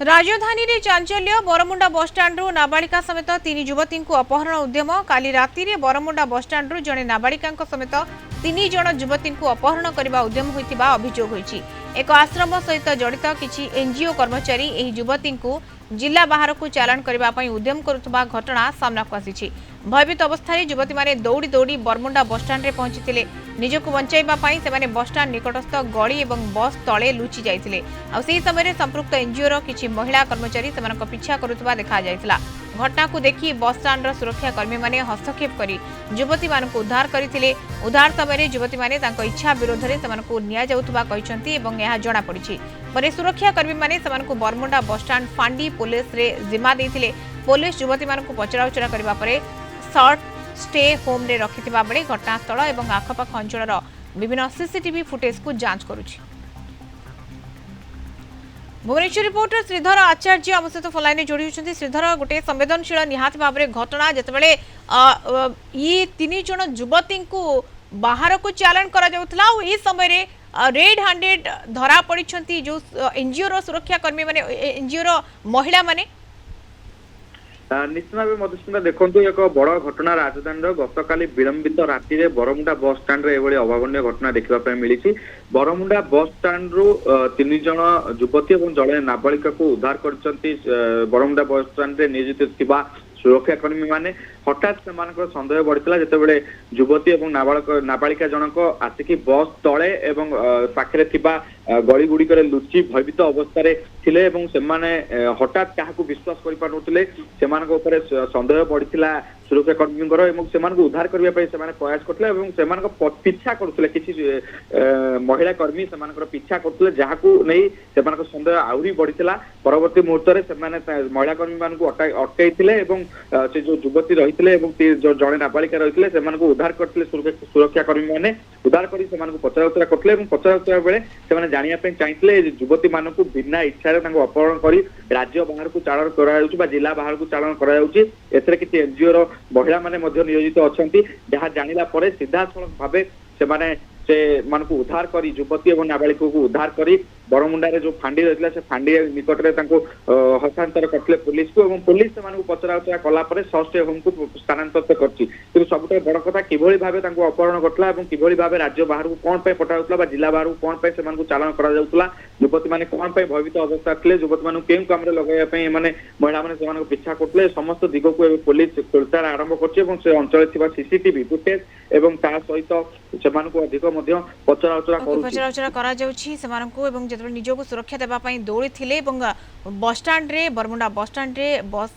राजधानी रे चांचल्य Bermuda bus stand नाबालिका समेत तीन युवती अपहरण उद्यम काली राति रे बरमुंडा बसस्टाण्ड जड़े नाबालिका समेत तीन जन युवती अपहरण करने उद्यम होता अभियोग होती। एक आश्रम सहित जड़ित किसी एनजीओ कर्मचारी एही युवती जिला बाहर को चालाण करने उद्यम करुवा घटना सामना को आसी। भयभीत अवस्था युवती मैंने दौड़ी दौड़ी बरमुंडा बसस्टाण्ड रे पहुंची निजक बचाइवाई से बसस्टाण्ड निकटस्थ गली और बस तले लुचि जाते समय संपृक्त एनजीओर किसी महिला कर्मचारी से पिछा करुवा देखा घटना को देखि बसस्टाण्ड सुरक्षाकर्मी मैंने हस्तक्षेप कर युवती मान उद्धार करते। उद्धार समय युवती मैंने इच्छा विरोध में जमापड़ी सुरक्षाकर्मी मैंने बरमुंडा बसस्टाण्ड फांडी पुलिस रे जिम्मा देते। पुलिस युवती मान पचराउचरा करने सर्ट स्टे होम रे रखिथिबा बेले घटनास्थल और आखपाख अंचल विभिन्न सीसीटीवी फुटेज को जांच करुछि। भुवनेश्वर रिपोर्टर श्रीधर आचार्य आम सहित फोनलाइन जोड़ी होती। श्रीधर गोटे संवेदनशील निहाती भाव में घटना जितेबाला ये तीन जन युवती को बाहर को चालाण करा समय रेड हैंडेड धरा पड़ी जो एनजीओ सुरक्षाकर्मी माने एनजीओ महिला माने निश्चित भाव मधुस्मिता देखु एक बड़ घटना राजधानी गतकाली विलंबित राति में बरमुंडा बस स्टाण्ड रे अभावन घटना देखा मिली। बरमुंडा बस स्टाण्ड रु तीन जन युवती और जड़े नाबालिका को उद्धार कर बरमुंडा बस स्टाण्ड रे नियोजित थिबा सुरक्षाकर्मी माने हठात से सन्देह बढ़ता जितेबाला युवती और नाबालिका जनक आसिकी बस तले एवं पाखे गली गुड़िक लुचि भयभीत अवस्था थिले एवं सेमाने हठात क्या विश्वास कर पारुनथिले सेमानक सन्देह बढ़िथिला सुरक्षाकर्मी उद्धार करने प्रयास करते पिछा करुले किसी महिला कर्मी से पिछा करुले जहाँ नहीं सन्देह आहरी बढ़िथिला। परवर्ती मुहूर्त में महिला कर्मी मान अटकई से जो युवती रही जो जड़े नाबालिका रही है उद्धार करते सुरक्षाकर्मी मैंने उद्धार कर पचराउचरा करते पचराउचरा बेले से जानापी चाहिए युवती मान बिना इच्छा अपहरण कर राज्य बाहर को चालाण कर जिला बाहर को चालाण कर किसी एनजीओ महिला माने नियोजित अच्छा जहाँ जानिला परे सीधा सड़क भाव से मान को उद्धार कर युवती और नाबालिका को उद्धार कर बरमुंडा रे जो फांडी रही है फांडी निकट में हस्तांतर करते पुलिस को पुलिस से पचराउचरा कला सर्च होम को स्थानांतरित कर सब बड़ कथा कि भाव अपहरण करता कि भाव राज्य बाहर को कौन पठाऊला जिला बाहर को कौन से चालाण कर युवती मैंने कौन भयभीत अवस्था थे युवती मान क्यों कम लगे महिला मैंने पिछा करते समस्त दिग को पुलिस खोलतार आरंभ कर अंचल सीसीटीवी फुटेज और सहित से अधिक पचराउचरा कर निजक सुरक्षा देवाई दौड़ी थे बसस्टाण्ड रे बरमुंडा बसस्टाण्ड रे बस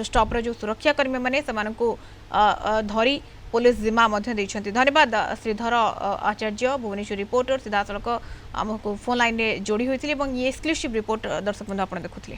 स्टॉप रो जो सुरक्षाकर्मी मैंने धरी पुलिस जिम्मा धन्यवाद श्रीधर आचार्य भुवनेश्वर रिपोर्टर सीधा सड़क आमको फोन लाइन जोड़ी होती ये एक्सक्लूसिव रिपोर्ट दर्शक बंधु आप देखुले।